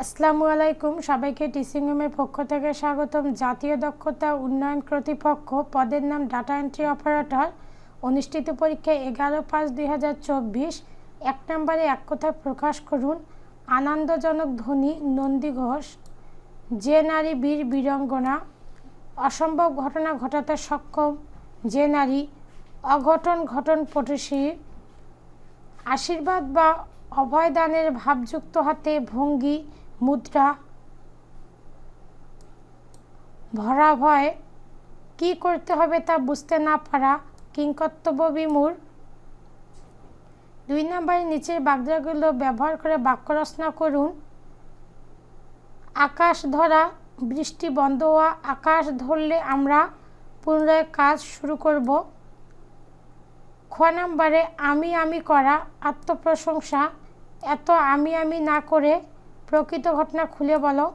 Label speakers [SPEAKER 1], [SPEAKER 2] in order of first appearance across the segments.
[SPEAKER 1] আসসালামু আলাইকুম, সবাইকে টিচিং রুমের পক্ষ থেকে স্বাগতম। জাতীয় দক্ষতা উন্নয়ন কর্তৃপক্ষ পদের নাম ডাটা এন্ট্রি অপারেটর। অনুষ্ঠিত পরীক্ষায় 11/5/2024। 1 নম্বরে এক কথায় প্রকাশ করুন। আনন্দজনক ধ্বনি নন্দী ঘোষ। যে নারী বীর বীরাঙ্গনা। অসম্ভব ঘটনা ঘটাতে সক্ষম যে নারী। অঘটন ঘটন পটুশী। আশীর্বাদ বা অভয়দানের ভাবযুক্ত হাতে ভঙ্গি মুদ্রা। ভরা ভয়। কী করতে হবে তা বুঝতে না পারা কিংকর্তব্য বিমূঢ়। 2 নম্বরের নিচের বাগধারাগুলো ব্যবহার করে বাক্য রচনা করুন। আকাশ ধরা, বৃষ্টি বন্ধ হওয়া। আকাশ ধরলে আমরা পুনরায় কাজ শুরু করব। খ নম্বরে আমি করা, আত্মপ্রশংসা। এত আমি না করে প্রকৃত ঘটনা খুলে বলো।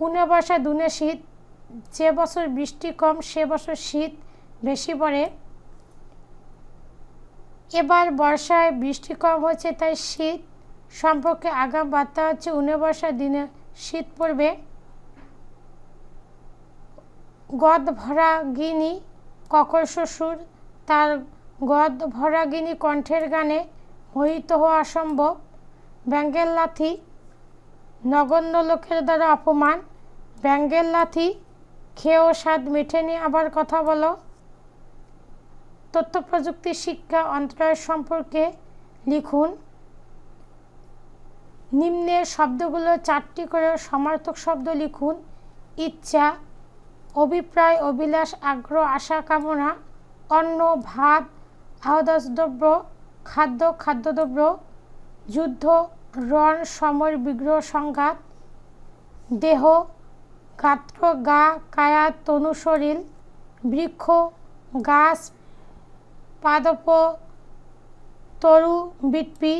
[SPEAKER 1] উনে বর্ষা দুনে শীত। যে বছর বৃষ্টি কম সে বছর শীত বেশি পড়ে। এবার বর্ষায় বৃষ্টি কম হয়েছে তাই শীত সম্পর্কে আগাম বার্তা হচ্ছে উনে বর্ষার দিনে শীত পড়বে। গদ ভরা গিনি ককর শ্বশুর। তার গদ ভরা গিনি কণ্ঠের গানে মোহিত হওয়া অসম্ভব। ব্যাঙ্গের লাথি, নগণ্য লোকের দ্বারা অপমান। ব্যাঙ্গের লাথি খেয়েও স্বাদ মেটেনি, আবার কথা বলো। তথ্য প্রযুক্তি শিক্ষা অন্তরায় সম্পর্কে লিখুন। নিম্নের শব্দগুলো 4টি করে সমার্থক শব্দ লিখুন। ইচ্ছা, অভিপ্রায়, অভিলাষ, আগ্রহ, আশা, কামনা। অন্ন, ভাত, আহ্লাদদ্রব্য। খাদ্য, খাদ্যদ্রব্য। যুদ্ধ, রণ, সমর, বিগ্রহ, সংঘাত। দেহ, গাত্র, গা, কায়া, তনু, শরীর। বৃক্ষ, গাছ, পাদপ, তরু, বিটপি।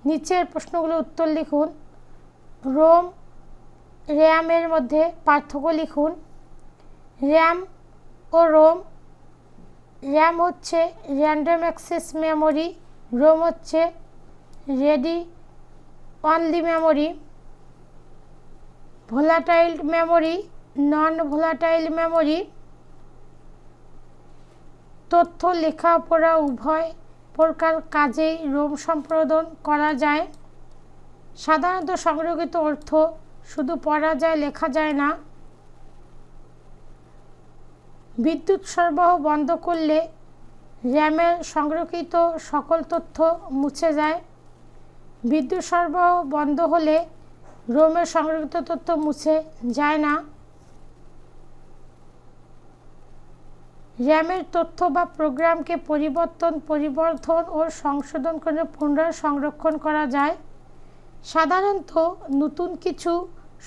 [SPEAKER 1] নিচের প্রশ্নগুলো উত্তর লিখুন। রোম, র্যামের মধ্যে পার্থক্য লিখুন। র্যাম ও রোম। র্যাম হচ্ছে র্যান্ডম অ্যাক্সেস মেমোরি। রোম হচ্ছে ready only memory. Volatile memory, non volatile memory. তথ্য লেখা পড়া উভয় প্রকার কাজেই রোম সম্পাদন করা যায়। সাধারণত সংরক্ষিত অর্থ শুধু পড়া যায়, লেখা যায় না। বিদ্যুৎ সরবরাহ বন্ধ করলে র্যামের সংরক্ষিত সকল তথ্য মুছে যায়। বিদ্যুৎ সরবরাহ বন্ধ হলে রোমের সংরক্ষিত তথ্য মুছে যায় না। র্যামের তথ্য বা প্রোগ্রামকে পরিবর্ধন ও সংশোধন করে পুনরায় সংরক্ষণ করা যায়। সাধারণত নতুন কিছু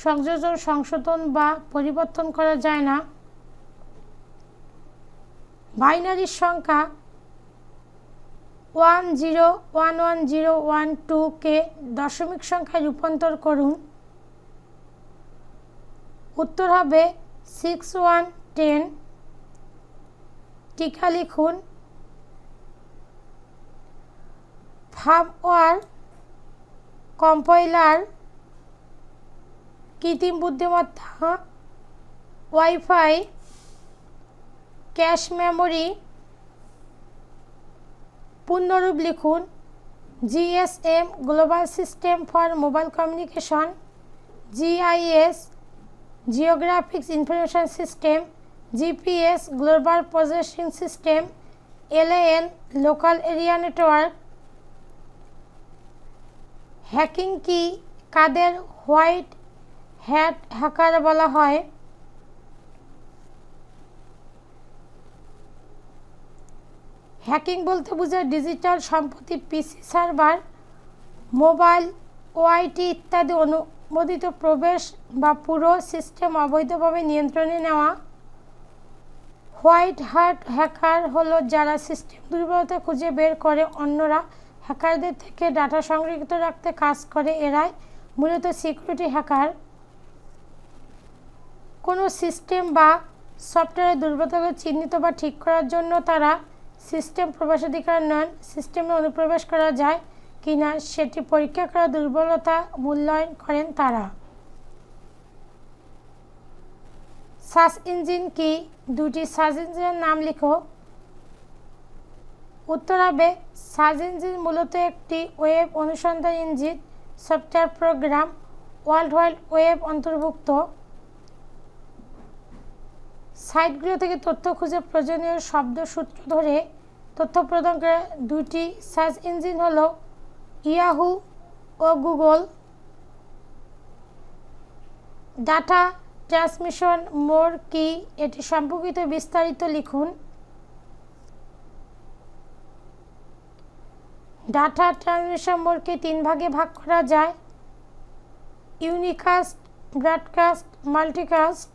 [SPEAKER 1] সংযোজন, সংশোধন বা পরিবর্তন করা যায় না। বাইনারি সংখ্যা 10111012 কে দশমিক সংখ্যায় রূপান্তর করুন। উত্তর হবে 6110। টিকা লিখুন। ফার্মওয়্যার, কম্পাইলার, কৃত্রিম বুদ্ধিমত্তা, ওয়াইফাই, ক্যাশ মেমোরি। পূর্ণরূপ লিখুন। GSM, global system for mobile communication. GIS, geographic information system. GPS, global positioning system. LAN, local area network. Hacking কি কাদের হোয়াইট হ্যাট হ্যাকার বলা হয়? হ্যাকিং বলতে বোঝায় ডিজিটাল সম্পত্তি, পিসি সার্ভার, মোবাইল, ওআইটি ইত্যাদি অনুমোদিত প্রবেশ বা পুরো সিস্টেম অবৈধভাবে নিয়ন্ত্রণে নেওয়া। হোয়াইট হ্যাট হ্যাকার হলো যারা সিস্টেম দুর্বলতা খুঁজে বের করে অন্যরা হ্যাকারদের থেকে ডাটা সংরক্ষিত রাখতে কাজ করে। এরাই মূলত সিকিউরিটি হ্যাকার। কোনো সিস্টেম বা সফটওয়্যারের দুর্বলতাকে চিহ্নিত বা ঠিক করার জন্য তারা সিস্টেম প্রবেশাধিকার নেন। সিস্টেমে অনুপ্রবেশ করা যায়। কিনা সেটি পরীক্ষা করা দুর্বলতা মূল্যায়ন করেন তারা। সার্চ ইঞ্জিন কি? দুটি সার্চ ইঞ্জিনের নাম লিখো। উত্তর হবে সার্চ ইঞ্জিন মূলত একটি ওয়েব অনুসন্ধান engine software program world wide web অন্তর্ভুক্ত। সাইটগুলো থেকে তথ্য খুঁজে প্রয়োজনীয় শব্দ সূত্র ধরে তথ্য প্রদান করে দুটি সার্চ ইঞ্জিন হলো ইয়াহু ও গুগল। ডাটা ট্রান্সমিশন মোড কি? এটি সম্পর্কিত বিস্তারিত লিখুন। ডাটা ট্রান্সমিশন মোডকে 3 ভাগে ভাগ করা যায়: ইউনিকাস্ট, ব্রডকাস্ট, মাল্টিকাস্ট।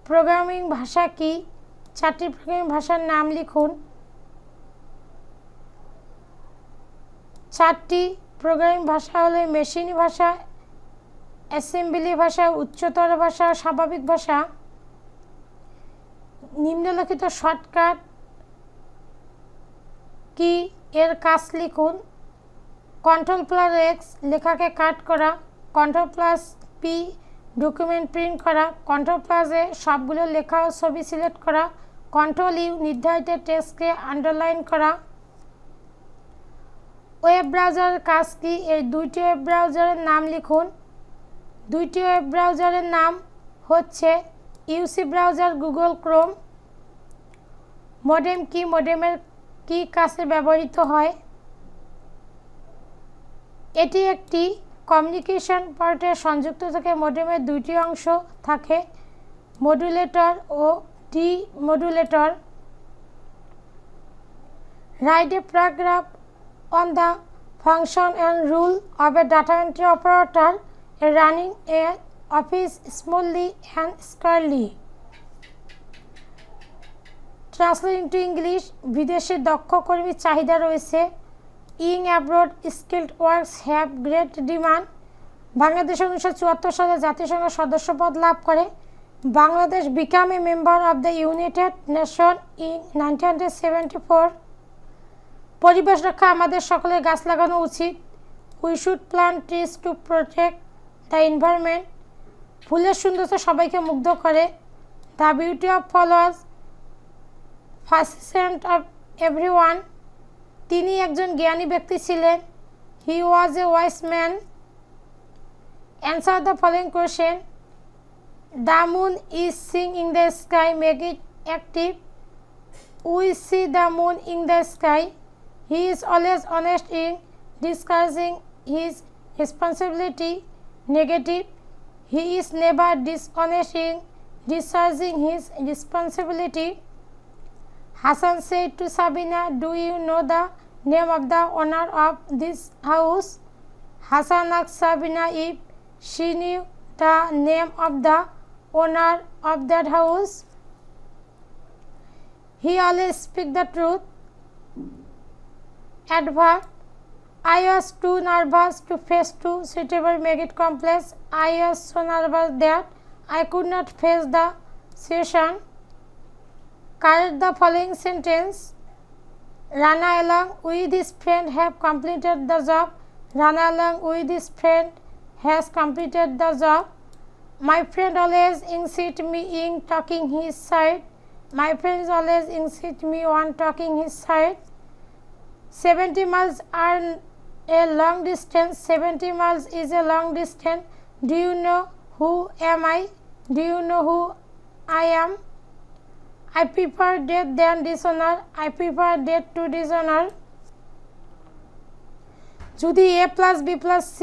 [SPEAKER 1] প্রোগ্রামিং ভাষা কি? 4টি প্রোগ্রামিং ভাষার নাম লিখুন। 4টি প্রোগ্রামিং ভাষা হলো মেশিন ভাষা, অ্যাসেম্বলি ভাষা, উচ্চতর ভাষা, স্বাভাবিক ভাষা। নিম্নলিখিত শর্টকাট কি এর কাজ লিখুন। Ctrl+X লেখাকে কাট করা, Ctrl+P ডকুমেন্ট প্রিন্ট করা, Ctrl+A সবগুলো লেখা ও ছবি সিলেক্ট করা, Ctrl+U নির্ধারিত টেক্সটকে আন্ডারলাইন করা। ওয়েব ব্রাউজারের কাজ কি? এই 2টি ওয়েব ব্রাউজারের নাম লিখুন। 2টি ওয়েব ব্রাউজারের নাম হচ্ছে UC browser, Google Chrome. Modem কি? মডেমের কি কাজে ব্যবহৃত হয়? এটি একটি কমিউনিকেশন পোর্টে সংযুক্ত থাকে। মডেমের 2টি অংশ থাকে, মডুলেটর ও demodulator. Write a paragraph on the function and rule of a data entry operator running a office smoothly and squarely. Translate into English. বিদেশে দক্ষ কর্মীর চাহিদা রয়েছে। In abroad skilled works have great demand. Bangladesh 1974 সালে জাতিসংঘ সদস্যপদ লাভ করে। Bangladesh became a member of the United Nation in 1974। পরিবেশ রক্ষা, আমাদের সকলের গাছ লাগানো উচিত। We should plant trees to protect the environment. ফুলের সৌন্দর্য সবাইকে মুগ্ধ করে। The beauty of flowers fascinate of everyone. তিনি একজন জ্ঞানী ব্যক্তি ছিলেন। He was a wise man. Answer the following question. The moon is Singh in the sky, make it active. We see the moon in the sky. He is always honest in discussing his responsibility. Negative. He is never dishonest in discharging his responsibility. Hassan said to Sabina, "Do you know the name of the owner of this house?" Hassan asked Sabina if she knew the name of the owner of that house. He always speaks the truth. Adverb. I was too nervous to face two suitable, make it complex. I was so nervous that I could not face the session. Correct the following sentence. Rana along with his friend have completed the job. Rana along with his friend has completed the job. My friend always insist me in talking his side. My friends always insist me on talking his side. 70 miles are a long distance. 70 miles is a long distance. Do you know who am I? Do you know who I am? I prefer death than dishonor. I prefer death to dishonor. যদি a plus b plus c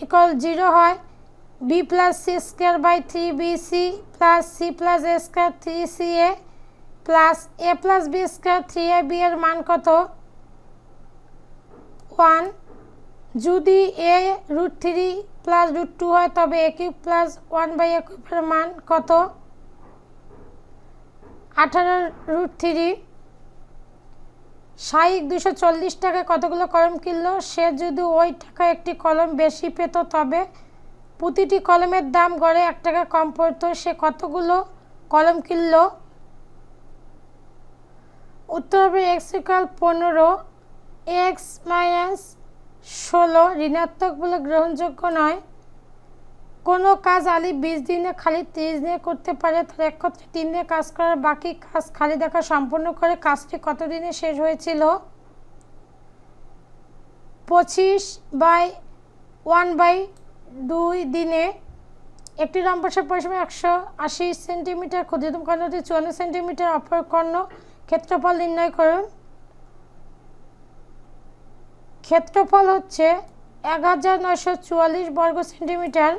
[SPEAKER 1] equal 0 হয়, b plus c square by 3bc plus c plus a square 3ca plus a plus b square 3ab এর মান কত? 1. যদি a √3 plus √2 হয় তবে a cube plus 1/a কিউবের মান কত? 18√3। শাইক 240 টাকায় কতগুলো কলম কিনলো? সে যদি ওই টাকা একটি কলম বেশি পেত তবে প্রতিটি কলমের দাম গড়ে 1 টাকা কম পড়তো। সে কতগুলো কলম কিনলো? উত্তর হবে x = 15। x - 16 ঋণাত্মক বলে গ্রহণযোগ্য নয়। কোনো কাজ আলী 20 দিনে খালি 30 দিনে করতে পারে, তার একত্রে 3 দিনে কাজ করার বাকি কাজ খালি দেখা সম্পূর্ণ করে কাজটি কত দিনে শেষ হয়েছিল? 25/1/2 দিনে। একটি রম্বসের পরিসীমা 180 সেন্টিমিটার, ক্ষুদ্রতম কর্ণটি 54 সেন্টিমিটার, অপর কর্ণ ক্ষেত্রফল নির্ণয় করুন। ক্ষেত্রফল হচ্ছে 1944 বর্গ সেন্টিমিটার।